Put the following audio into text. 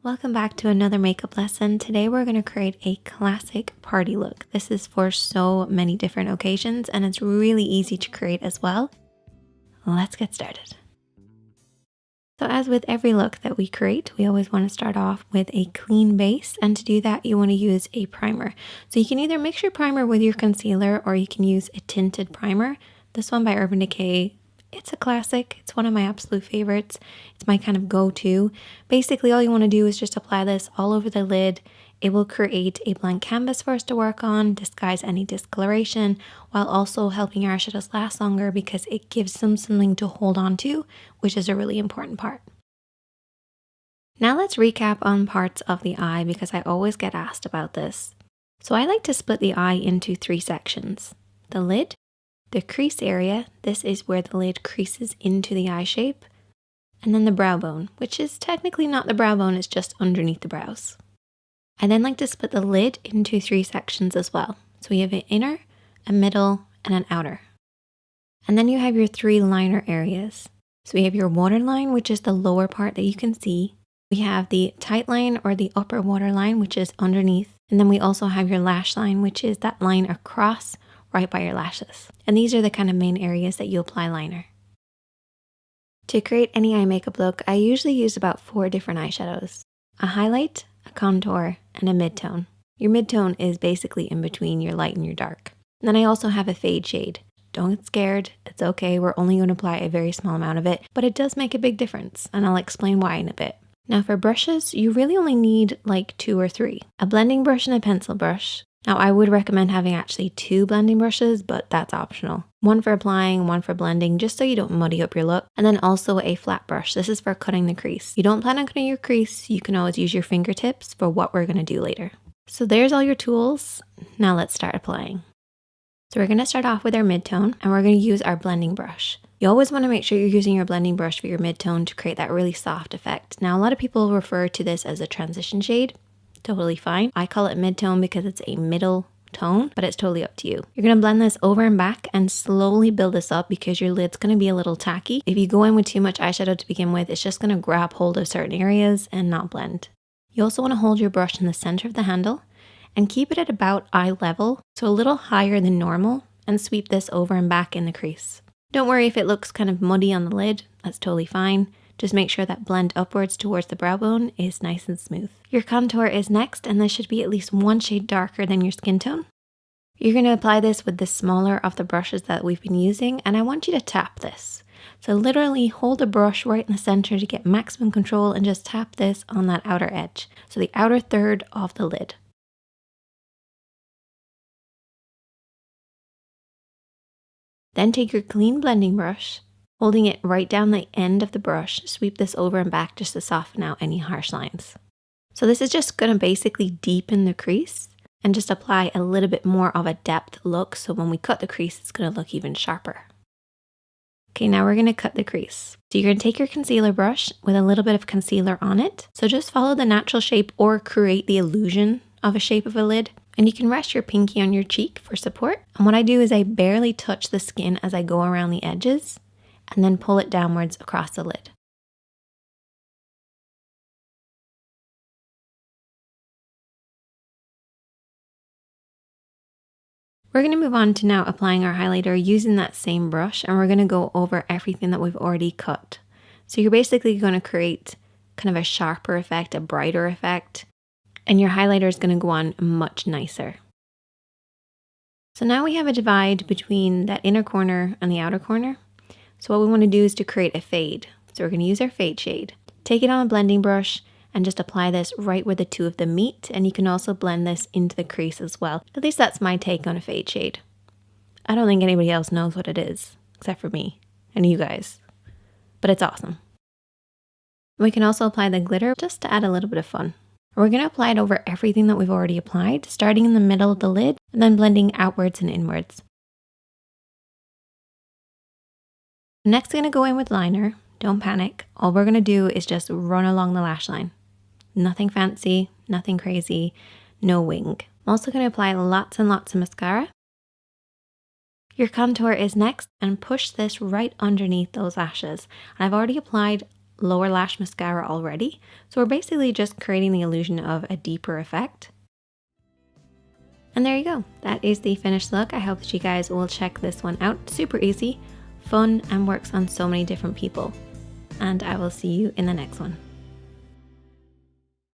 Welcome back to another makeup lesson. Today we're going to create a classic party look. This is for so many different occasions and it's really easy to create as well. Let's get started. So as with every look that we create, we always want to start off with a clean base, and to do that you want to use a primer. So you can either mix your primer with your concealer or you can use a tinted primer. This one by Urban Decay, it's a classic. It's one of my absolute favorites. It's my kind of go-to. Basically all you want to do is just apply this all over the lid. It will create a blank canvas for us to work on, disguise any discoloration, while also helping our eyeshadows last longer because it gives them something to hold on to, which is a really important part. Now let's recap on parts of the eye because I always get asked about this. So I like to split the eye into 3 sections. The lid, the crease area, this is where the lid creases into the eye shape, and then the brow bone, which is technically not the brow bone, it's just underneath the brows. I then like to split the lid into 3 sections as well. So we have an inner, a middle, and an outer. And then you have your 3 liner areas. So we have your waterline, which is the lower part that you can see. We have the tight line or the upper waterline, which is underneath. And then we also have your lash line, which is that line across right by your lashes. And these are the kind of main areas that you apply liner. To create any eye makeup look, I usually use about 4 different eyeshadows. A highlight, a contour, and a mid-tone. Your mid-tone is basically in between your light and your dark. And then I also have a fade shade. Don't get scared, it's okay, we're only going to apply a very small amount of it, but it does make a big difference, and I'll explain why in a bit. Now for brushes, you really only need like 2 or 3. A blending brush and a pencil brush. Now I would recommend having actually 2 blending brushes, but that's optional. One for applying, one for blending, just so you don't muddy up your look. And then also a flat brush. This is for cutting the crease. You don't plan on cutting your crease, you can always use your fingertips for what we're going to do later. So there's all your tools. Now let's start applying. So we're going to start off with our mid-tone and we're going to use our blending brush. You always want to make sure you're using your blending brush for your mid-tone to create that really soft effect. Now a lot of people refer to this as a transition shade. Totally fine. I call it mid-tone because it's a middle tone, but it's totally up to you. You're going to blend this over and back and slowly build this up because your lid's going to be a little tacky. If you go in with too much eyeshadow to begin with, it's just going to grab hold of certain areas and not blend. You also want to hold your brush in the center of the handle and keep it at about eye level, so a little higher than normal, and sweep this over and back in the crease. Don't worry if it looks kind of muddy on the lid, that's totally fine. Just make sure that blend upwards towards the brow bone is nice and smooth. Your contour is next, and this should be at least 1 shade darker than your skin tone. You're going to apply this with the smaller of the brushes that we've been using, and I want you to tap this. So literally hold the brush right in the center to get maximum control and just tap this on that outer edge. So the outer third of the lid. Then take your clean blending brush, holding it right down the end of the brush, sweep this over and back just to soften out any harsh lines. So this is just going to basically deepen the crease and just apply a little bit more of a depth look, so when we cut the crease it's going to look even sharper. Okay, now we're going to cut the crease. So you're going to take your concealer brush with a little bit of concealer on it. So just follow the natural shape or create the illusion of a shape of a lid. And you can rest your pinky on your cheek for support. And what I do is I barely touch the skin as I go around the edges and then pull it downwards across the lid. We're going to move on to now applying our highlighter using that same brush, and we're going to go over everything that we've already cut. So you're basically going to create kind of a sharper effect, a brighter effect, and your highlighter is going to go on much nicer. So now we have a divide between that inner corner and the outer corner. So what we want to do is to create a fade. So we're going to use our fade shade. Take it on a blending brush and just apply this right where the 2 of them meet, and you can also blend this into the crease as well. At least that's my take on a fade shade. I don't think anybody else knows what it is, except for me and you guys, but it's awesome. We can also apply the glitter just to add a little bit of fun. We're going to apply it over everything that we've already applied, starting in the middle of the lid and then blending outwards and inwards. Next, I'm going to go in with liner. Don't panic. All we're going to do is just run along the lash line. Nothing fancy, nothing crazy, no wing. I'm also going to apply lots and lots of mascara. Your contour is next, and push this right underneath those lashes. And I've already applied lower lash mascara already. So we're basically just creating the illusion of a deeper effect. And there you go. That is the finished look. I hope that you guys will check this one out. Super easy, fun, and works on so many different people. And I will see you in the next one.